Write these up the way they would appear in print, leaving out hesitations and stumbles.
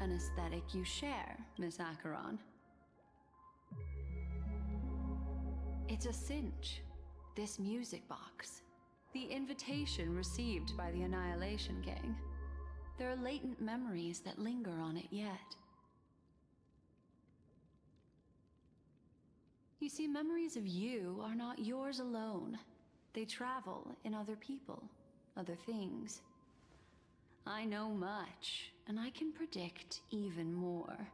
an aesthetic you share, Miss Acheron. It's a cinch, this music box. The invitation received by the Annihilation Gang. There are latent memories that linger on it yet. You see, memories of you are not yours alone. They travel in other people, other things. I know much, and I can predict even more.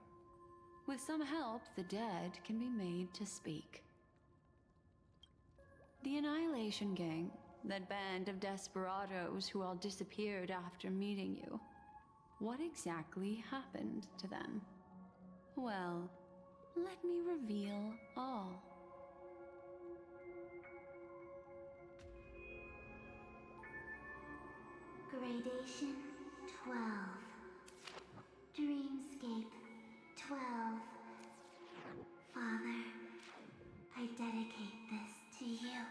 With some help, the dead can be made to speak. The Annihilation Gang, that band of desperados who all disappeared after meeting you. What exactly happened to them? Well, let me reveal all. Gradation 12. Dreamscape 12. Father, I dedicate this to you.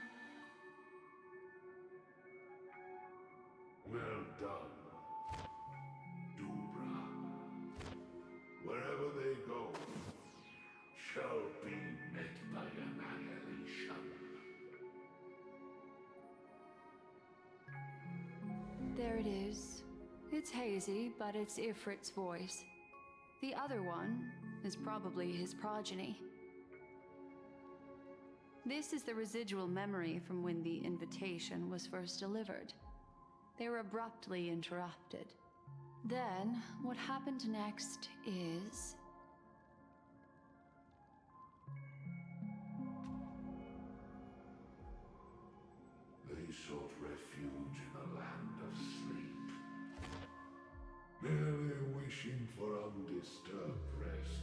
Well done, Dubra. Wherever they go, shall be met by annihilation. There it is. It's hazy, but it's Ifrit's voice. The other one is probably his progeny. This is the residual memory from when the invitation was first delivered. They were abruptly interrupted. Then, what happened next is... They sought refuge in a land of sleep, merely wishing for undisturbed rest,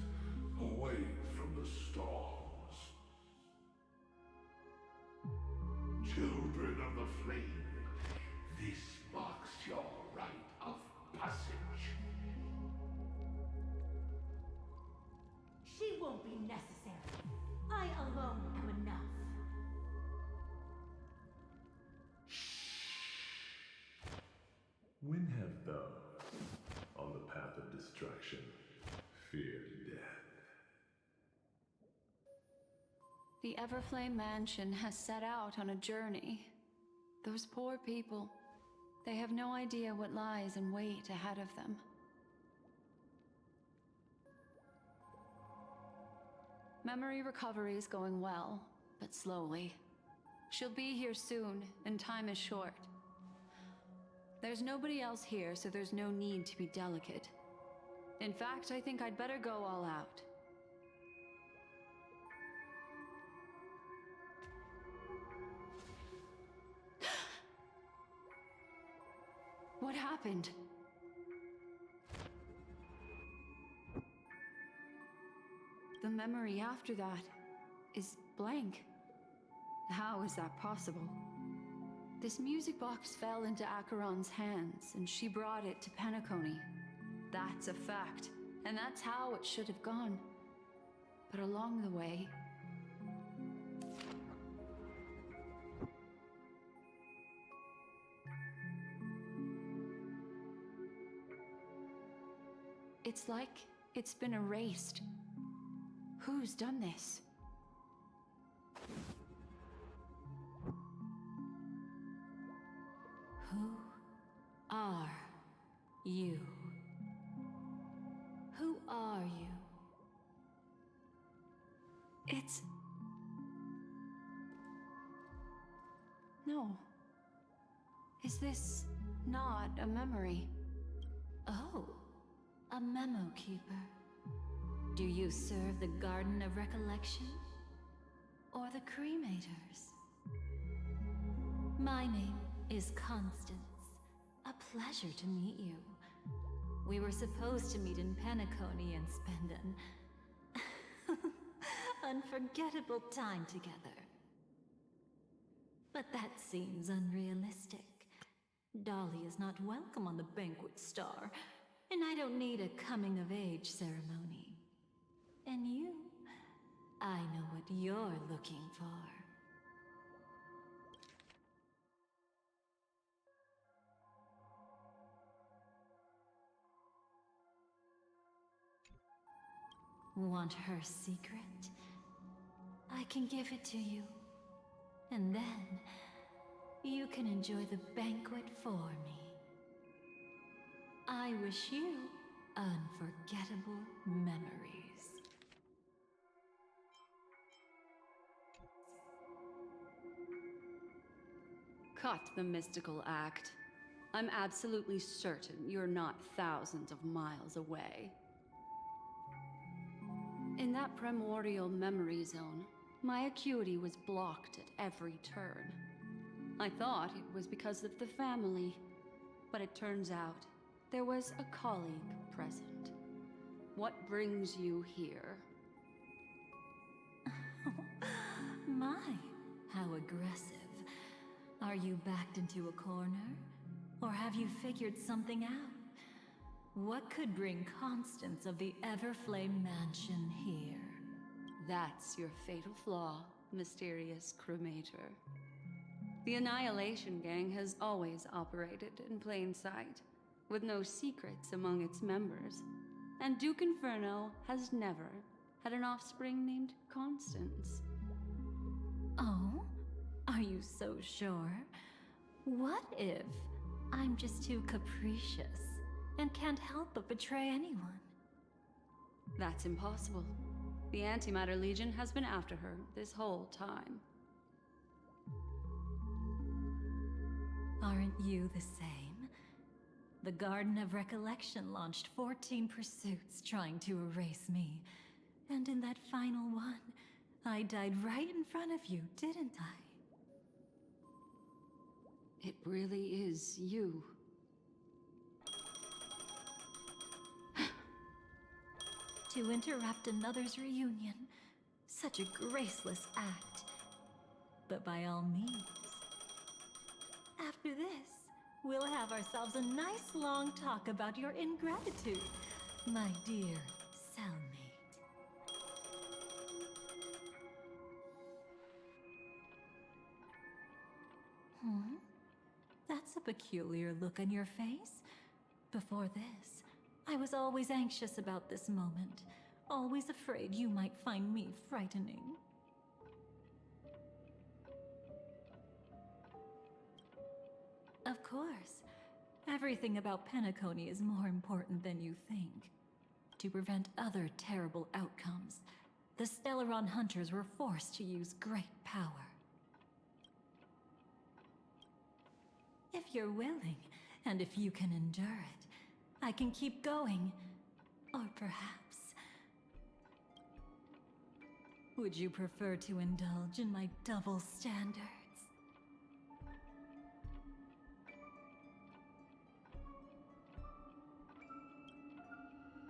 away from the storms. Children of the flame, this marks your rite of passage. She won't be necessary. I alone am enough. When have those on the path of destruction feared death? The Everflame Mansion has set out on a journey. Those poor people, they have no idea what lies in wait ahead of them. Memory recovery is going well, but slowly. She'll be here soon, and time is short. There's nobody else here, so there's no need to be delicate. In fact, I think I'd better go all out. What happened? The memory after that is blank. How is that possible? This music box fell into Acheron's hands, and she brought it to Penacony. That's a fact, and that's how it should have gone. But along the way... it's like it's been erased. Who's done this? Who are you? Who are you? It's... no. Is this not a memory? Oh, a memo keeper. Do you serve the Garden of Recollection? Or the Cremators? My name is Constance. A pleasure to meet you. We were supposed to meet in Penacony and spend an unforgettable time together. But that seems unrealistic. Dolly is not welcome on the banquet star, and I don't need a coming-of-age ceremony. And you, I know what you're looking for. Want her secret? I can give it to you. And then, you can enjoy the banquet for me. I wish you unforgettable memories. Cut the mystical act. I'm absolutely certain you're not thousands of miles away. In that primordial memory zone, my acuity was blocked at every turn. I thought it was because of the family, but it turns out there was a colleague present. What brings you here? My, how aggressive. Are you backed into a corner? Or have you figured something out? What could bring Constance of the Everflame Mansion here? That's your fatal flaw, mysterious cremator. The Annihilation gang has always operated in plain sight, with no secrets among its members. And Duke Inferno has never had an offspring named Constance. Oh? Are you so sure? What if I'm just too capricious and can't help but betray anyone? That's impossible. The Antimatter Legion has been after her this whole time. Aren't you the same? The Garden of Recollection launched 14 pursuits trying to erase me. And in that final one, I died right in front of you, didn't I? It really is you. To interrupt another's reunion. Such a graceless act. But by all means. After this, we'll have ourselves a nice long talk about your ingratitude, my dear cellmate. That's a peculiar look on your face. Before this, I was always anxious about this moment, always afraid you might find me frightening. Of course, everything about Penacony is more important than you think. To prevent other terrible outcomes, the Stellaron hunters were forced to use great power. If you're willing, and if you can endure it, I can keep going. Or perhaps... would you prefer to indulge in my double standards?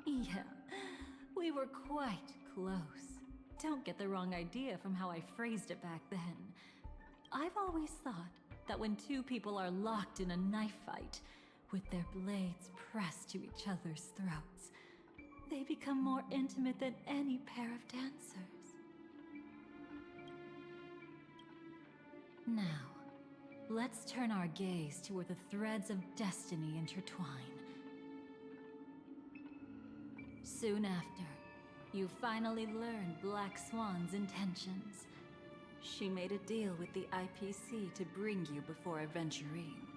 Yeah, we were quite close. Don't get the wrong idea from how I phrased it back then. I've always thought that when two people are locked in a knife fight, with their blades pressed to each other's throats, they become more intimate than any pair of dancers. Now, let's turn our gaze to where the threads of destiny intertwine. Soon after, you finally learn Black Swan's intentions. She made a deal with the IPC to bring you before Aventurine.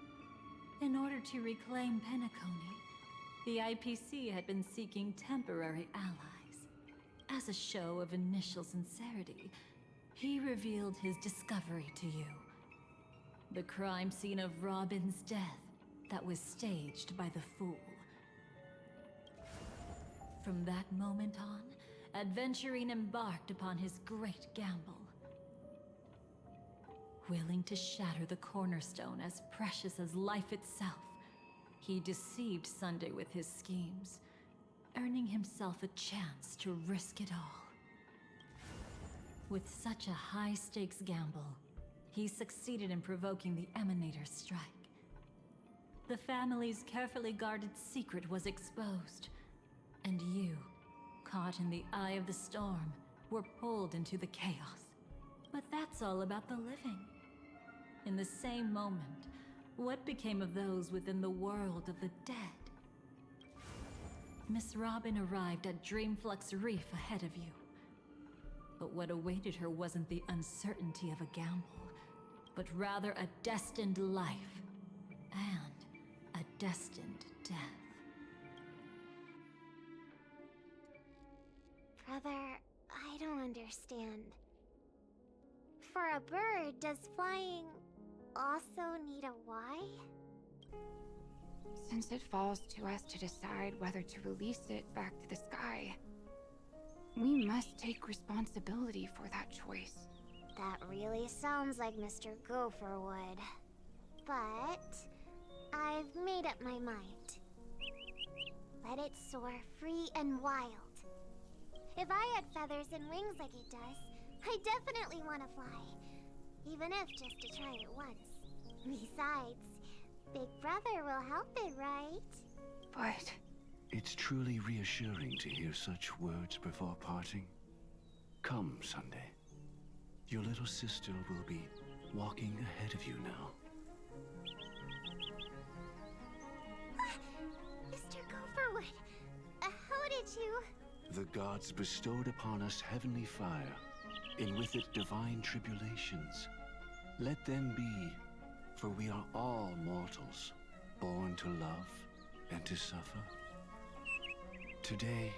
In order to reclaim Penacony, the IPC had been seeking temporary allies. As a show of initial sincerity, he revealed his discovery to you. The crime scene of Robin's death that was staged by the Fool. From that moment on, Aventurine embarked upon his great gamble. Willing to shatter the cornerstone as precious as life itself, he deceived Sunday with his schemes, earning himself a chance to risk it all. With such a high-stakes gamble, he succeeded in provoking the Emanator's strike. The family's carefully guarded secret was exposed, and you, caught in the eye of the storm, were pulled into the chaos. But that's all about the living. In the same moment, what became of those within the world of the dead? Miss Robin arrived at Dreamflux Reef ahead of you. But what awaited her wasn't the uncertainty of a gamble, but rather a destined life and a destined death. Brother, I don't understand. For a bird, does flying also need a why? Since it falls to us to decide whether to release it back to the sky, we must take responsibility for that choice. That really sounds like Mr. Gopher would. But I've made up my mind. Let it soar free and wild. If I had feathers and wings like it does, I definitely want to fly. Even if just to try it once. Besides, Big Brother will help it, right? But It's truly reassuring to hear such words before parting. Come, Sunday. Your little sister will be walking ahead of you now. Mr. Gopherwood, how did you... The gods bestowed upon us heavenly fire, and with it divine tribulations. Let them be, for we are all mortals, born to love and to suffer. Today,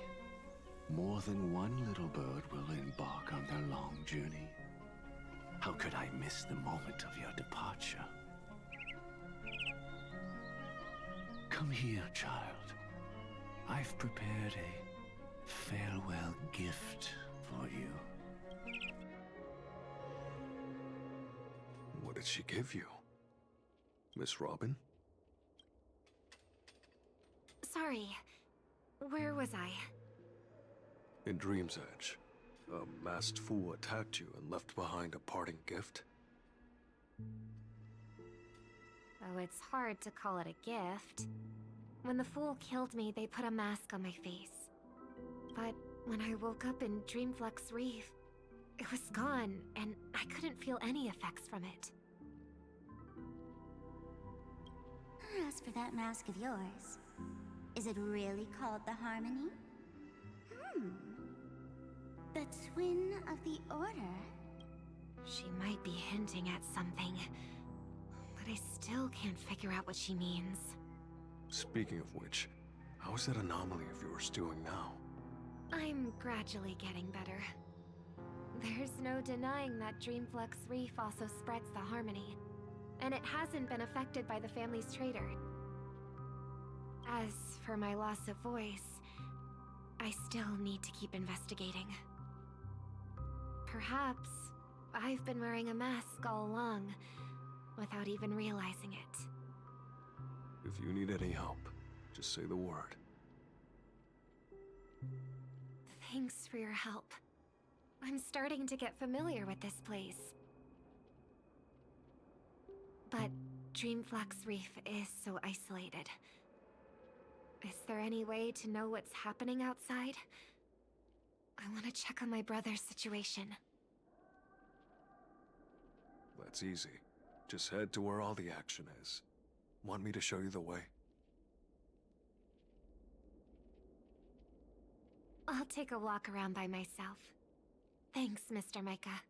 more than one little bird will embark on their long journey. How could I miss the moment of your departure? Come here, child. I've prepared a farewell gift for you. What did she give you? Miss Robin? Sorry, where was I? In Dream's Edge, a masked fool attacked you and left behind a parting gift. Oh, it's hard to call it a gift. When the fool killed me, they put a mask on my face. But when I woke up in Dreamflux Reef, it was gone, and I couldn't feel any effects from it. As for that mask of yours, is it really called the Harmony? The Twin of the Order? She might be hinting at something, but I still can't figure out what she means. Speaking of which, how is that anomaly of yours doing now? I'm gradually getting better. There's no denying that Dreamflux Reef also spreads the Harmony, and it hasn't been affected by the family's traitor. As for my loss of voice, I still need to keep investigating. Perhaps I've been wearing a mask all along, without even realizing it. If you need any help, just say the word. Thanks for your help. I'm starting to get familiar with this place. But Dreamflux Reef is so isolated. Is there any way to know what's happening outside? I want to check on my brother's situation. That's easy. Just head to where all the action is. Want me to show you the way? I'll take a walk around by myself. Thanks, Mr. Micah.